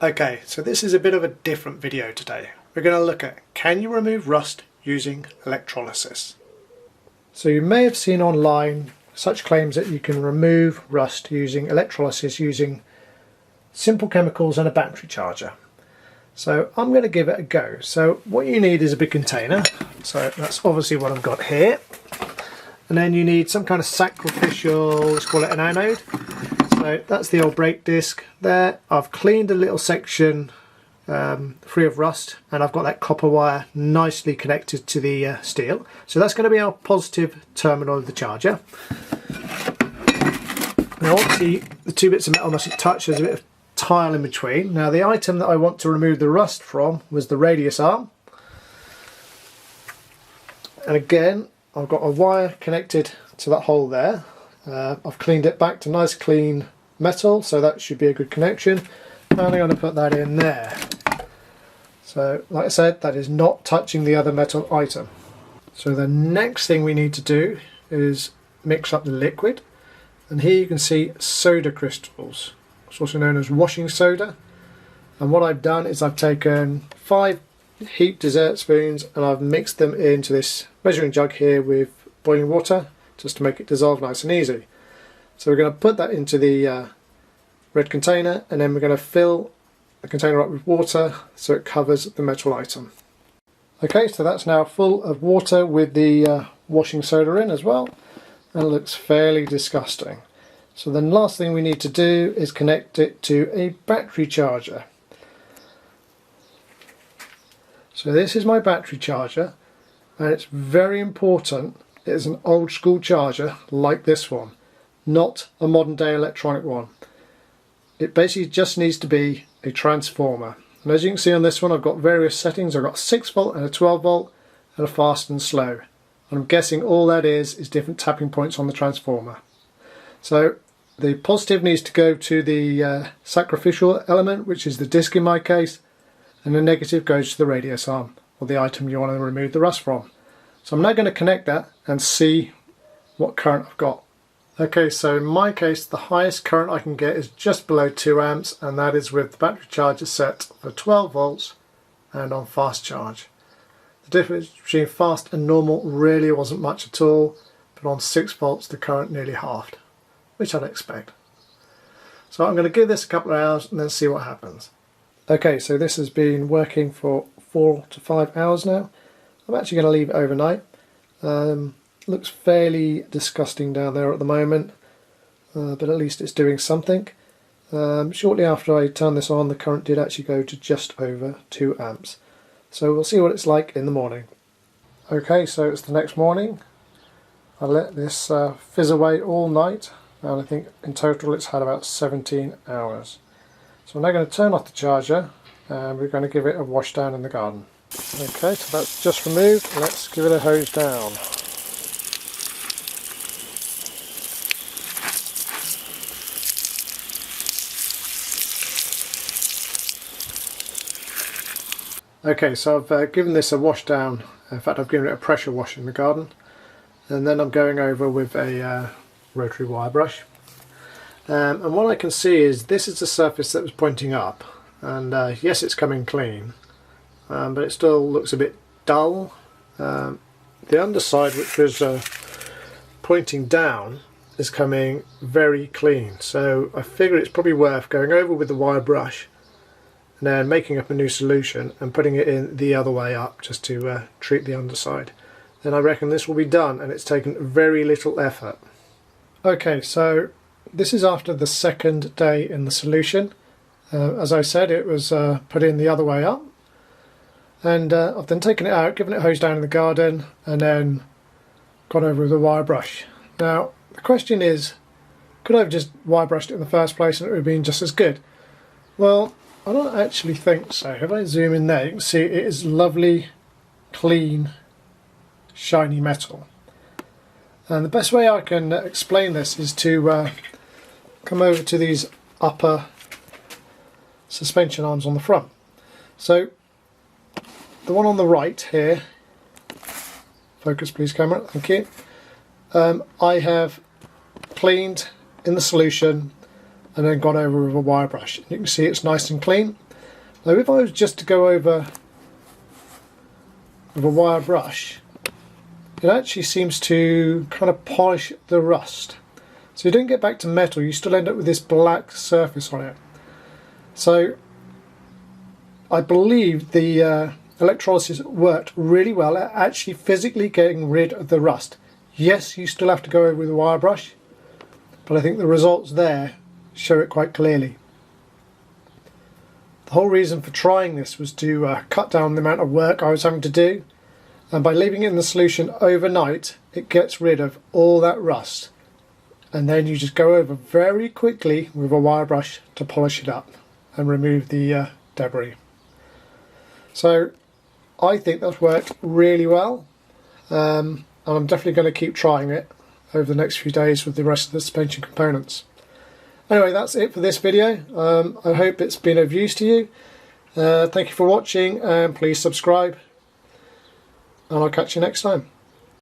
Okay, so this is a bit of a different video today. We're going to look at, can you remove rust using electrolysis? So you may have seen online such claims that you can remove rust using electrolysis using simple chemicals and a battery charger. So I'm going to give it a go. So what you need is a big container. So that's obviously what I've got here. And then you need some kind of sacrificial, let's call it an anode. So that's the old brake disc there. I've cleaned a little section free of rust, and I've got that copper wire nicely connected to the steel. So that's going to be our positive terminal of the charger. Now obviously the two bits of metal mustn't touch, there's a bit of tile in between. Now the item that I want to remove the rust from was the radius arm. And again, I've got a wire connected to that hole there. I've cleaned it back to nice clean metal, so that should be a good connection. And I'm going to put that in there. So like I said, that is not touching the other metal item. So the next thing we need to do is mix up the liquid. And here you can see soda crystals. It's also known as washing soda. And what I've done is I've taken 5 heaped dessert spoons and I've mixed them into this measuring jug here with boiling water, just to make it dissolve nice and easy. So we're going to put that into the red container, and then we're going to fill the container up with water so it covers the metal item. Okay, so that's now full of water with the washing soda in as well, and it looks fairly disgusting. So then last thing we need to do is connect it to a battery charger. So this is my battery charger, and it's very important it is an old school charger like this one, not a modern day electronic one. It basically just needs to be a transformer. And as you can see on this one, I've got various settings. I've got 6 volt and a 12 volt and a fast and slow. And I'm guessing all that is different tapping points on the transformer. So the positive needs to go to the sacrificial element, which is the disc in my case, and the negative goes to the radius arm, or the item you want to remove the rust from. So I'm now going to connect that and see what current I've got. Okay, so in my case the highest current I can get is just below 2 amps, and that is with the battery charger set for 12 volts and on fast charge. The difference between fast and normal really wasn't much at all, but on 6 volts the current nearly halved, which I'd expect. So I'm going to give this a couple of hours and then see what happens. Okay, so this has been working for 4 to 5 hours now. I'm actually going to leave it overnight. Looks fairly disgusting down there at the moment, but at least it's doing something. Shortly after I turned this on, the current did actually go to just over 2 amps. So we'll see what it's like in the morning. Okay, so it's the next morning. I let this fizz away all night, and I think in total it's had about 17 hours. So I'm now going to turn off the charger, and we're going to give it a wash down in the garden. Okay, so that's just removed. Let's give it a hose down. Okay, so I've given this a wash down. In fact, I've given it a pressure wash in the garden, and then I'm going over with a rotary wire brush. And what I can see is this is the surface that was pointing up, and yes, it's coming clean, but it still looks a bit dull. The underside, which was pointing down, is coming very clean, so I figure it's probably worth going over with the wire brush and then making up a new solution and putting it in the other way up just to treat the underside. Then I reckon this will be done, and it's taken very little effort. Okay, so this is after the second day in the solution. As I said, it was put in the other way up, and I've then taken it out, given it a hose down in the garden, and then gone over with a wire brush. Now the question is, could I have just wire brushed it in the first place and it would have been just as good? Well, I don't actually think so. If I zoom in there, you can see it is lovely, clean, shiny metal. And the best way I can explain this is to come over to these upper suspension arms on the front. So the one on the right here, focus please camera, thank you, I have cleaned in the solution and then gone over with a wire brush. You can see it's nice and clean. Now if I was just to go over with a wire brush, it actually seems to kind of polish the rust. So you don't get back to metal, you still end up with this black surface on it. So I believe the electrolysis worked really well at actually physically getting rid of the rust. Yes, you still have to go over with a wire brush, but I think the results there show it quite clearly. The whole reason for trying this was to cut down the amount of work I was having to do, and by leaving it in the solution overnight it gets rid of all that rust, and then you just go over very quickly with a wire brush to polish it up and remove the debris. So I think that's worked really well, and I'm definitely going to keep trying it over the next few days with the rest of the suspension components. Anyway, that's it for this video. I hope it's been of use to you. Thank you for watching, and please subscribe, and I'll catch you next time.